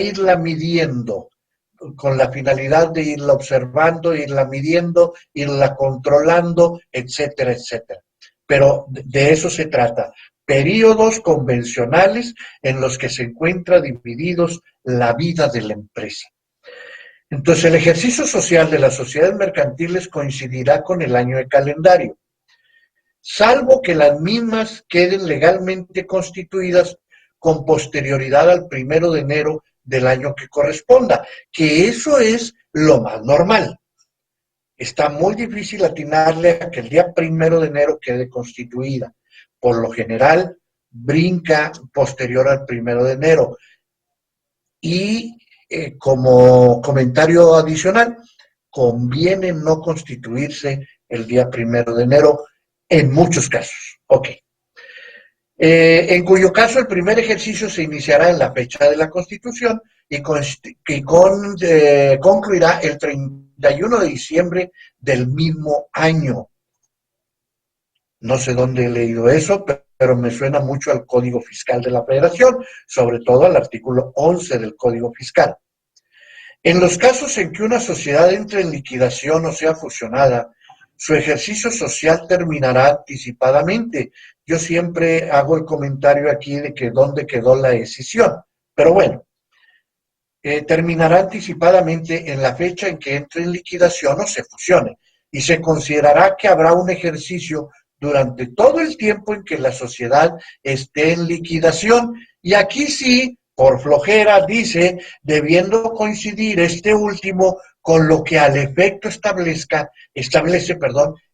irla midiendo, con la finalidad de irla observando, irla midiendo, irla controlando, etcétera, etcétera. Pero de eso se trata. Períodos convencionales en los que se encuentra divididos la vida de la empresa. Entonces, el ejercicio social de las sociedades mercantiles coincidirá con el año de calendario, salvo que las mismas queden legalmente constituidas con posterioridad al 1 de enero del año que corresponda, que eso es lo más normal. Está muy difícil atinarle a que el día 1 de enero quede constituida. Por lo general, brinca posterior al 1 de enero. Y como comentario adicional, conviene no constituirse el día 1 de enero en muchos casos. Ok. En cuyo caso el primer ejercicio se iniciará en la fecha de la Constitución y concluirá el 31 de diciembre del mismo año. No sé dónde he leído eso, pero me suena mucho al Código Fiscal de la Federación, sobre todo al artículo 11 del Código Fiscal. En los casos en que una sociedad entre en liquidación o sea fusionada, su ejercicio social terminará anticipadamente. Yo siempre hago el comentario aquí de que dónde quedó la decisión, pero bueno, terminará anticipadamente en la fecha en que entre en liquidación o se fusione, y se considerará que habrá un ejercicio durante todo el tiempo en que la sociedad esté en liquidación, y aquí sí, por flojera, dice, debiendo coincidir este último con lo que al efecto establece,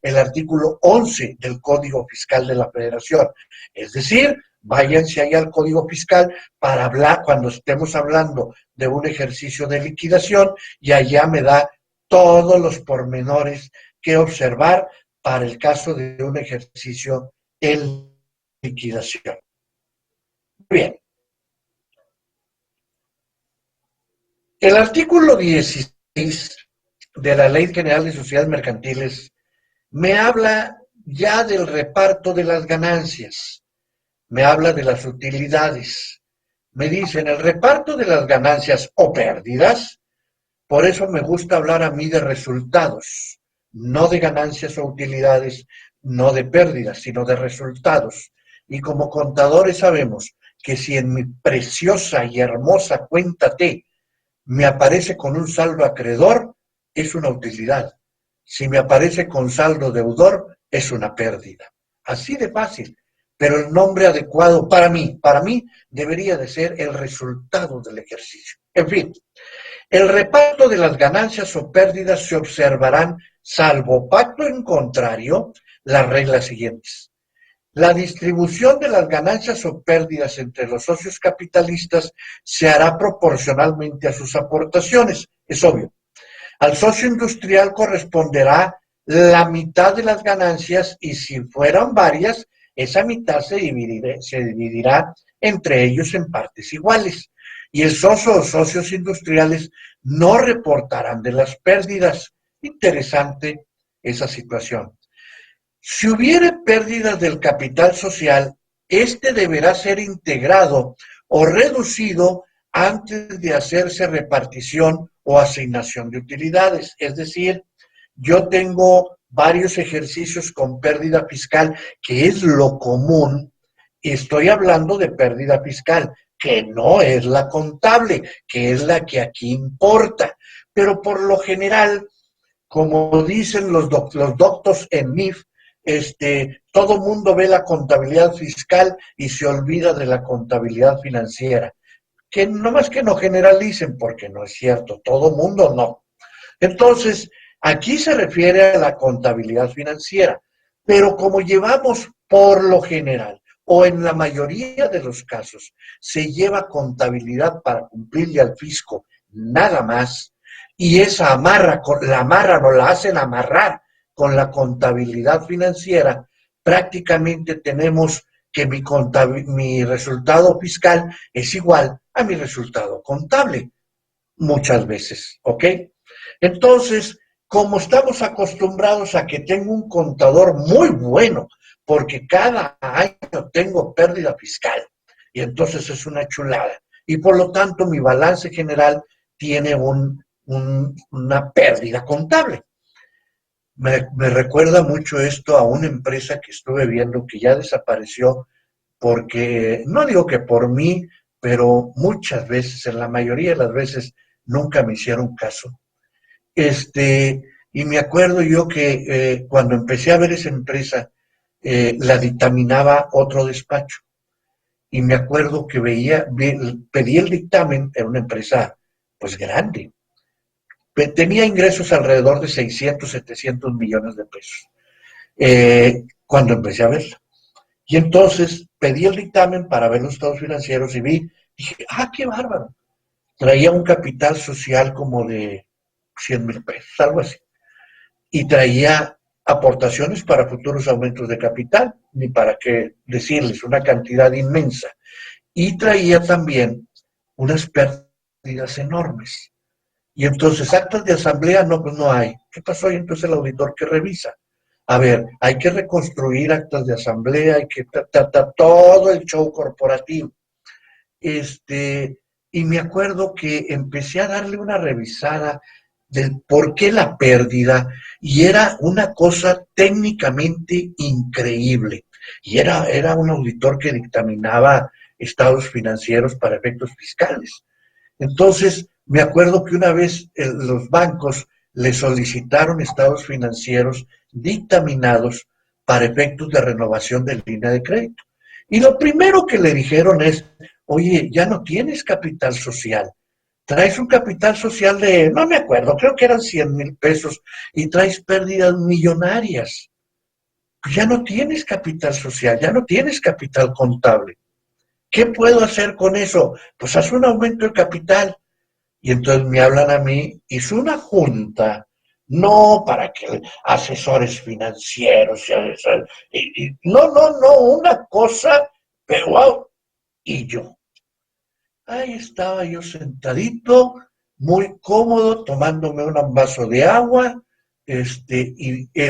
el artículo 11 del Código Fiscal de la Federación. Es decir, váyanse ahí al Código Fiscal para hablar, cuando estemos hablando de un ejercicio de liquidación, y allá me da todos los pormenores que observar para el caso de un ejercicio en liquidación. Bien. El artículo 16 de la Ley General de Sociedades Mercantiles me habla ya del reparto de las ganancias, me habla de las utilidades, me dicen el reparto de las ganancias o pérdidas. Por eso me gusta hablar a mí de resultados, no de ganancias o utilidades, no de pérdidas, sino de resultados. Y como contadores sabemos que si en mi preciosa y hermosa cuenta T me aparece con un saldo acreedor, es una utilidad. Si me aparece con saldo deudor, es una pérdida. Así de fácil. Pero el nombre adecuado para mí debería de ser el resultado del ejercicio. En fin, el reparto de las ganancias o pérdidas se observarán, salvo pacto en contrario, las reglas siguientes. La distribución de las ganancias o pérdidas entre los socios capitalistas se hará proporcionalmente a sus aportaciones, es obvio. Al socio industrial corresponderá la mitad de las ganancias y si fueran varias, esa mitad se dividirá entre ellos en partes iguales. Y el socio o socios industriales no reportarán de las pérdidas. Interesante esa situación. Si hubiere pérdidas del capital social, este deberá ser integrado o reducido antes de hacerse repartición o asignación de utilidades. Es decir, yo tengo varios ejercicios con pérdida fiscal, que es lo común, y estoy hablando de pérdida fiscal, que no es la contable, que es la que aquí importa. Pero por lo general, como dicen los doctos en MIF, todo mundo ve la contabilidad fiscal y se olvida de la contabilidad financiera. Que no más que no generalicen, porque no es cierto, todo mundo no. Entonces, aquí se refiere a la contabilidad financiera, pero como llevamos por lo general, o en la mayoría de los casos, se lleva contabilidad para cumplirle al fisco nada más, y esa la amarran o la hacen amarrar con la contabilidad financiera, prácticamente tenemos que mi resultado fiscal es igual a mi resultado contable, muchas veces, ¿ok? Entonces, como estamos acostumbrados a que tengo un contador muy bueno, porque cada año tengo pérdida fiscal, y entonces es una chulada. y por lo tanto mi balance general tiene una pérdida contable. Me recuerda mucho esto a una empresa que estuve viendo que ya desapareció porque, no digo que por mí, pero muchas veces, en la mayoría de las veces, nunca me hicieron caso. Y me acuerdo yo que cuando empecé a ver esa empresa, la dictaminaba otro despacho. Y me acuerdo que pedí el dictamen, era una empresa pues grande, tenía ingresos alrededor de 600, 700 millones de pesos, cuando empecé a verla. Y entonces pedí el dictamen para ver los estados financieros y dije, qué bárbaro. Traía un capital social como de 100,000 pesos, algo así. Y traía aportaciones para futuros aumentos de capital, ni para qué decirles, una cantidad inmensa. Y traía también unas pérdidas enormes. Y entonces, actas de asamblea, no, pues no hay. ¿Qué pasó? Y entonces el auditor que revisa. A ver, hay que reconstruir actas de asamblea, hay que todo el show corporativo. Y me acuerdo que empecé a darle una revisada del por qué la pérdida, y era una cosa técnicamente increíble. Y era un auditor que dictaminaba estados financieros para efectos fiscales. Entonces, me acuerdo que una vez los bancos le solicitaron estados financieros dictaminados para efectos de renovación de línea de crédito. Y lo primero que le dijeron es, oye, ya no tienes capital social. Traes un capital social de, no me acuerdo, creo que eran 100,000 pesos y traes pérdidas millonarias. Ya no tienes capital social, ya no tienes capital contable. ¿Qué puedo hacer con eso? Pues haz un aumento de capital. Y entonces me hablan a mí, hizo una junta, no para que asesores financieros, no, una cosa, pero wow, y yo. Ahí estaba yo sentadito, muy cómodo, tomándome un vaso de agua,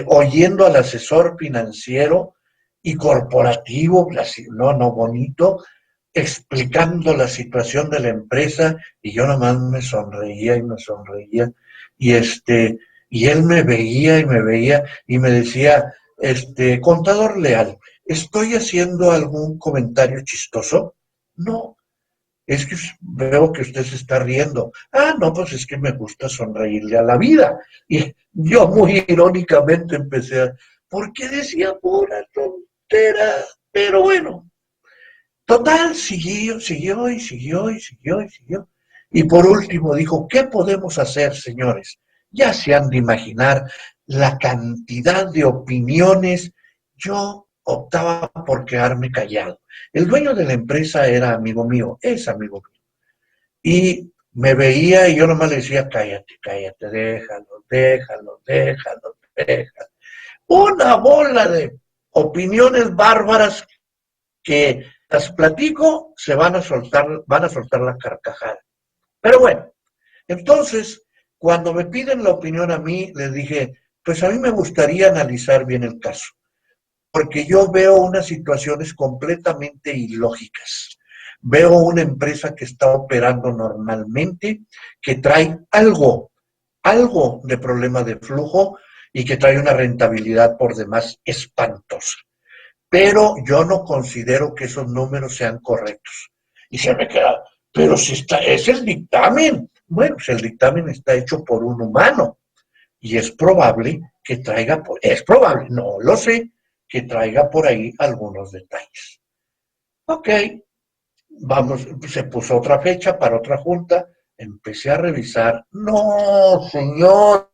oyendo al asesor financiero y corporativo, no, bonito, explicando la situación de la empresa, y yo nomás me sonreía y me sonreía, y y él me veía y me decía, contador Leal, ¿estoy haciendo algún comentario chistoso? No, es que veo que usted se está riendo. No, pues es que me gusta sonreírle a la vida. Y yo muy irónicamente porque decía pura tontera, pero bueno, total, siguió y siguió y siguió y siguió. Y por último dijo, ¿qué podemos hacer, señores? Ya se han de imaginar la cantidad de opiniones. Yo optaba por quedarme callado. El dueño de la empresa era amigo mío, es amigo mío. Y me veía y yo nomás le decía, cállate, cállate, déjalo. Una bola de opiniones bárbaras que las platico, van a soltar la carcajada. Pero bueno, entonces, cuando me piden la opinión a mí, les dije, pues a mí me gustaría analizar bien el caso, porque yo veo unas situaciones completamente ilógicas. Veo una empresa que está operando normalmente, que trae algo de problema de flujo y que trae una rentabilidad por demás espantosa. Pero yo no considero que esos números sean correctos. Y se me queda, pero si es el dictamen. Bueno, pues el dictamen está hecho por un humano y es probable que es probable, no lo sé, que traiga por ahí algunos detalles. Ok, vamos, se puso otra fecha para otra junta, empecé a revisar. No, señores,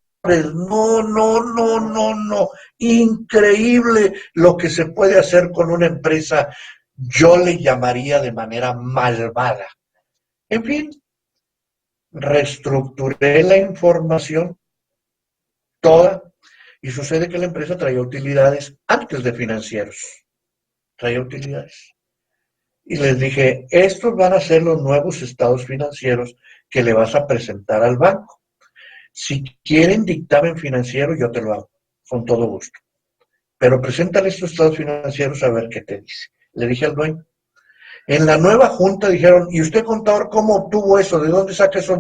no. Increíble lo que se puede hacer con una empresa, yo le llamaría de manera malvada. En fin, reestructuré la información toda y sucede que la empresa traía utilidades antes de financieros. Traía utilidades. Y les dije, estos van a ser los nuevos estados financieros que le vas a presentar al banco. Si quieren dictamen financiero, yo te lo hago, con todo gusto. Pero preséntale estos estados financieros a ver qué te dice. Le dije al dueño. En la nueva junta dijeron, ¿y usted, contador, cómo obtuvo eso? ¿De dónde saca esos